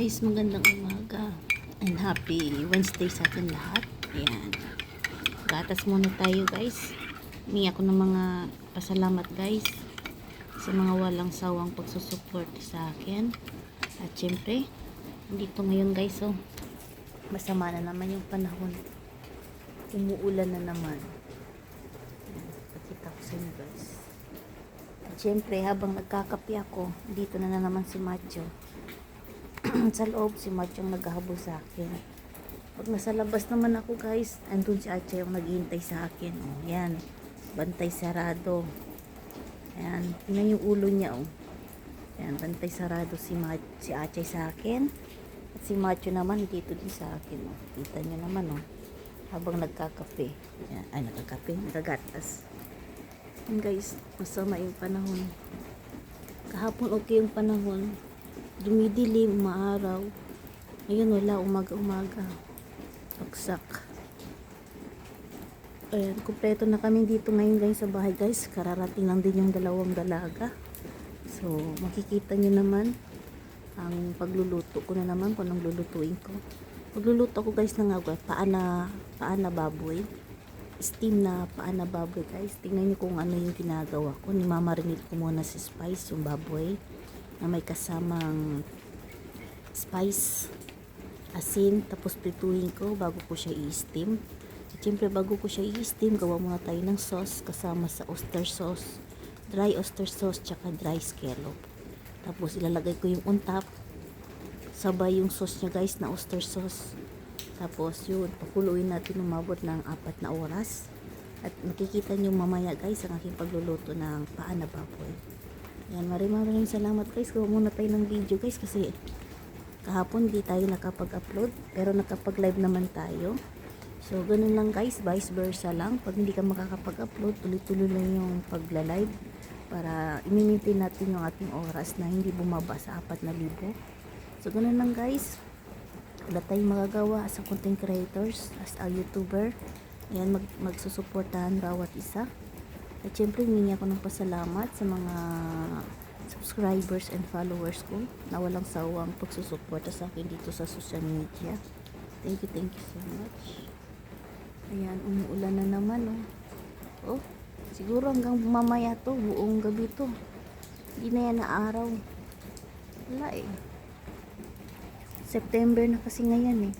guys, magandang umaga and happy Wednesday sa atin lahat. Ayan, gatas muna tayo guys. Humingi ako ng mga pasalamat guys sa mga walang sawang pagsusupport sa akin. At syempre, dito ngayon guys, oh, masama na naman yung panahon, umuulan na naman. Ayan, pakita ko sa inyo guys. At syempre, habang nagkakape ako, dito na naman si Macho. Sa loob si Macho yung naghahabol sa akin. Pag nasa labas naman ako guys, andun si Acha yung naghihintay sa akin. Oh, yan, bantay sarado. Ayan, tingnan yung ulo niya. Oh. Ayan, bantay sarado si Acha sa akin. At si Macho naman dito din sa akin. Oh. Kita nyo naman, oh, habang nagkakape. Ayan, ay, nagagatas. Ayan guys, masama yung panahon. Kahapon okay yung panahon, dumidilim, maaraw. Ngayon wala, umaga-umaga, bagsak. Ayan, kumpleto na kami dito ngayon guys sa bahay guys. Kararating lang din yung dalawang dalaga. So makikita nyo naman ang pagluluto ko na naman, kung anong lulutuin ko. Pagluluto ko guys ng paa na baboy, steam na paa na baboy guys. Tingnan nyo kung ano yung ginagawa ko. Nimamarinate ko muna si spice yung baboy na may kasamang spice, asin, tapos prituhin ko bago ko siya i-steam. At syempre bago ko siya i-steam, gawa muna tayo ng sauce kasama sa oyster sauce, dry oyster sauce, tsaka dry scallop. Tapos ilalagay ko yung on top, sabay yung sauce niya guys na oyster sauce. Tapos yun, pakuluin natin umabot ng 4 na oras. At makikita nyo mamaya guys ang aking pagluluto ng paa na baboy. Yan, maraming salamat guys. Gawa muna tayo ng video guys kasi kahapon di tayo nakapag-upload, pero nakapag-live naman tayo. So ganun lang guys, vice versa lang. Pag hindi ka makakapag-upload, tuloy-tuloy lang yung pagla-live para i-maintain natin yung ating oras na hindi bumaba sa 4,000. So ganun lang guys. Wala tayong magagawa as a content creators, as a YouTuber. Ayan, magsusuportahan bawat isa. At syempre, humingi ako ng pasalamat sa mga subscribers and followers ko na walang sawang pagsusuporta sa akin dito sa social media. Thank you so much. Ayan, umuulan na naman, oh. Oh, siguro hanggang mamaya to, buong gabi to. Hindi na yan na araw. Wala eh. September na kasi ngayon eh.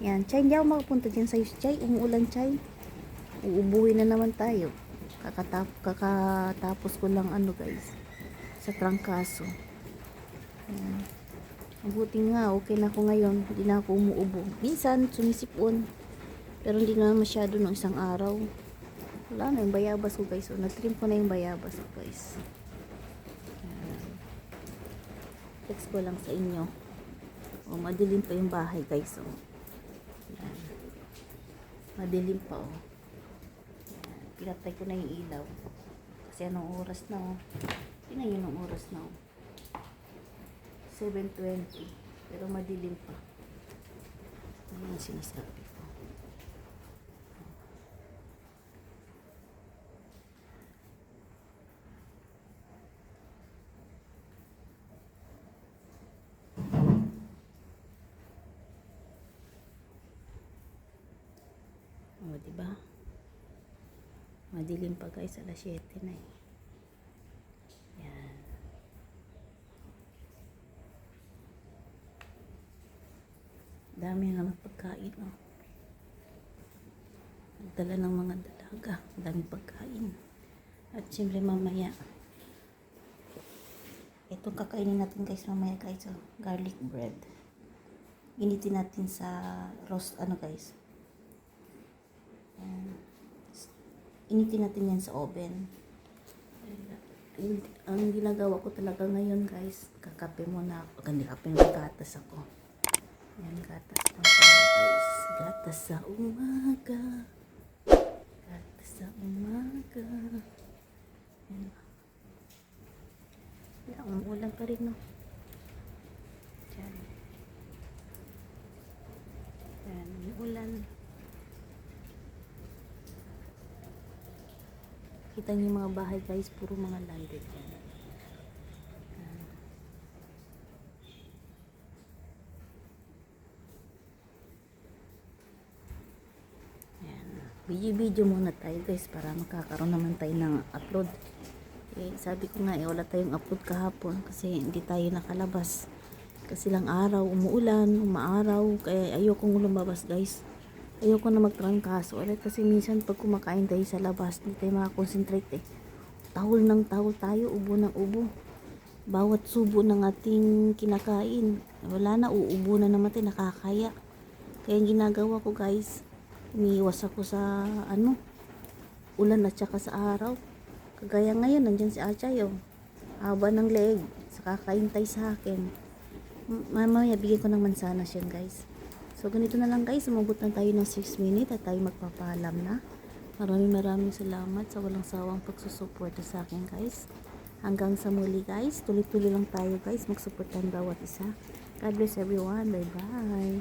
Yan, Chay, hindi ako makapunta dyan sa'yo, Chay. Umuulan, Chay. Uubuhin na naman tayo. Kakatapos ko lang guys, sa trangkaso. Ayan. Mabuti nga, okay na ako ngayon. Hindi na ako umuubo. Minsan, sumisipon. Pero hindi na masyado ng isang araw. Wala na yung bayabas ko guys. So, na-trim ko na yung bayabas ko guys. Ayan. Text ko lang sa inyo. O, madilim pa yung bahay guys. O. Ayan. Madilim pa o. Pinatay ko na yung ilaw. Kasi anong oras na o. Tingnan yun ang oras na o. 7:20. Pero madilim pa. Ano yung sinasabi ko? O, diba? Madilim pa guys, alas 7 na eh. Yan. Dami naman pagkain, oh. Nagdala ng mga dalaga. Daming pagkain. At siyempre mamaya, itong kakainin natin guys mamaya guys, oh. Garlic bread. Initin natin sa roast, guys. Initin natin yan sa oven. Ang ginagawa ko talaga ngayon guys, kakape muna ako. Hindi kape, gatas ako. Yan, gatas lang tayo guys. Gatas sa umaga. Gatas sa umaga. Yan. Yan, umuulan pa rin, no? Yan. Yan, umuulan. Kita niyo yung mga bahay guys, puro mga landed yan. video muna tayo guys para makakaroon naman tayo ng upload. Sabi ko nga wala tayong upload kahapon kasi hindi tayo nakalabas. Kasi lang araw, umuulan, umaaraw, kaya ayokong lumabas guys. Ayoko na magtrangkaso ulit kasi minsan pag kumakain tayo sa labas, hindi tayo makakonsentrate Tahol ng tahol tayo, ubo ng ubo. Bawat subo ng ating kinakain, wala na, uubo na naman tayo, nakakaya. Kaya yung ginagawa ko guys, umiiwas ako sa ulan at saka sa araw. Kagaya ngayon, nandyan si Achay haba ng leeg, saka kaintay sa akin. Mamaya bigyan ko ng mansanas yan guys. So ganito na lang guys, umabot na tayo ng 6 minutes at tayo magpapaalam na. Maraming salamat sa walang sawang pagsusuporta sa akin guys. Hanggang sa muli guys, tuloy-tuloy lang tayo guys, magsuportahan bawat isa. God bless everyone, bye bye.